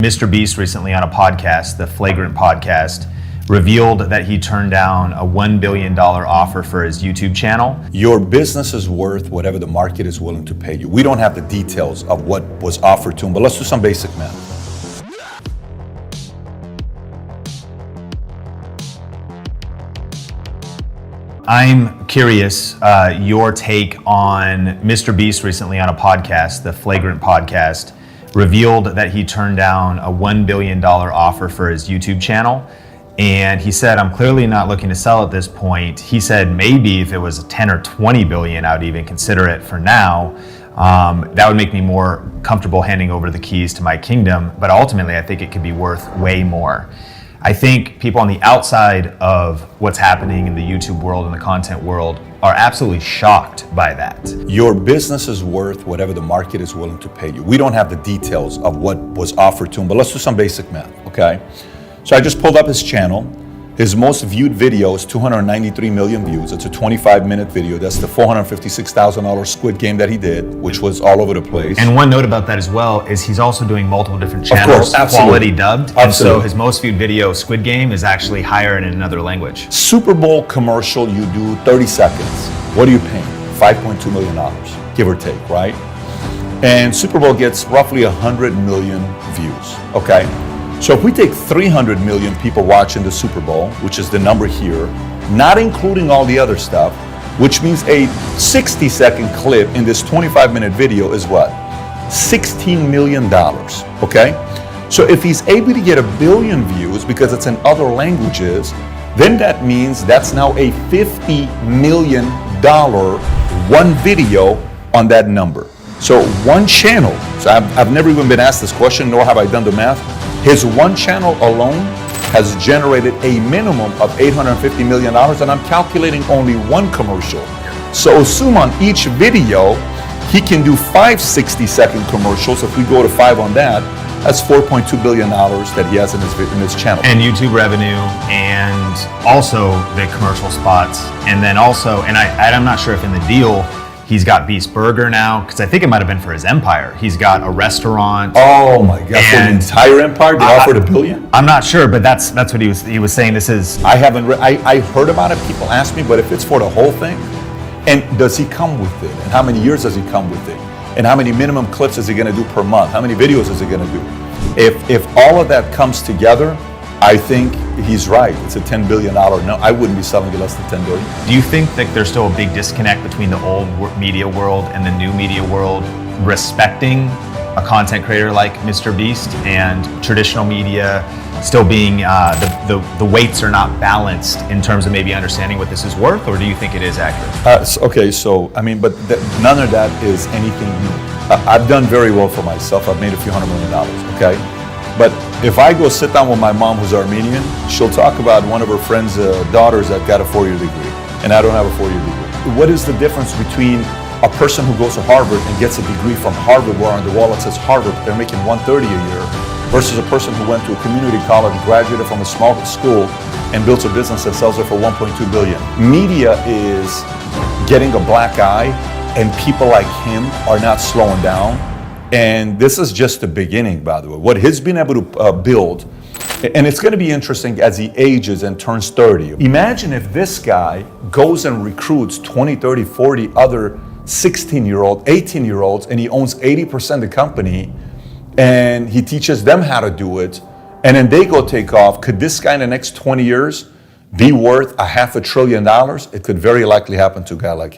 Mr. Beast recently on a podcast, the Flagrant podcast, revealed that he turned down a $1 billion offer for his YouTube channel. Your business is worth whatever the market is willing to pay you. We don't have the details of what was offered to him, but let's do some basic math. I'm curious your take on Mr. Beast recently on a podcast, the Flagrant podcast, revealed that he turned down a $1 billion offer for his YouTube channel. And he said, I'm clearly not looking to sell at this point. He said, maybe if it was 10 or 20 billion, I would even consider it for now. That would make me more comfortable handing over the keys to my kingdom. But ultimately, I think it could be worth way more. I think people on the outside of what's happening in the YouTube world and the content world are absolutely shocked by that. Your business is worth whatever the market is willing to pay you. We don't have the details of what was offered to him, but let's do some basic math, okay? So I just pulled up his channel. His most viewed video is 293 million views. It's a 25-minute video. That's the $456,000 Squid Game that he did, which was all over the place. And one note about that as well is he's also doing multiple different channels, quality dubbed. Absolutely. And so his most viewed video, Squid Game, is actually higher in another language. Super Bowl commercial, you do 30 seconds. What are you paying? $5.2 million, give or take, right? And Super Bowl gets roughly 100 million views, okay? So if we take 300 million people watching the Super Bowl, which is the number here, not including all the other stuff, which means a 60-second clip in this 25-minute video is what? $16 million, okay? So if he's able to get 1 billion views because it's in other languages, then that means that's now a $50 million one video on that number. So one channel, so I've never even been asked this question, nor have I done the math. His one channel alone has generated a minimum of $850 million, and I'm calculating only one commercial. So assume on each video, he can do 5 60-second commercials. If we go to 5 on that, that's $4.2 billion that he has in his channel. And YouTube revenue, and also the commercial spots, and then also, and I'm not sure if in the deal, he's got Beast Burger now, because I think it might have been for his empire. He's got a restaurant. Oh my God, for the entire empire, they offered $1 billion? I'm not sure, but that's what he was saying. This is... I haven't I heard about it, people ask me, but if it's for the whole thing, and does he come with it? And how many years does he come with it? And how many minimum clips is he gonna do per month? How many videos is he gonna do? If all of that comes together, I think he's right. It's a $10 billion. No, I wouldn't be selling it less than $10 billion. Do you think that there's still a big disconnect between the old media world and the new media world, respecting a content creator like Mr. Beast, and traditional media still being, the weights are not balanced in terms of maybe understanding what this is worth, or do you think it is accurate? Okay, so, I mean, but none of that is anything new. I've done very well for myself. I've made a few $100 million, okay? But if I go sit down with my mom who's Armenian, she'll talk about one of her friend's daughters that got a 4-year degree, and I don't have a 4-year degree. What is the difference between a person who goes to Harvard and gets a degree from Harvard, where on the wall it says Harvard, but they're making $130 a year, versus a person who went to a community college, graduated from a small school, and built a business that sells it for $1.2 billion? Media is getting a black eye, and people like him are not slowing down. And this is just the beginning, by the way. What he's been able to build, and it's going to be interesting as he ages and turns 30. Imagine if this guy goes and recruits 20, 30, 40 other 16-year-old, 18-year-olds, and he owns 80% of the company, and he teaches them how to do it, and then they go take off. Could this guy in the next 20 years be worth $500 billion? It could very likely happen to a guy like him.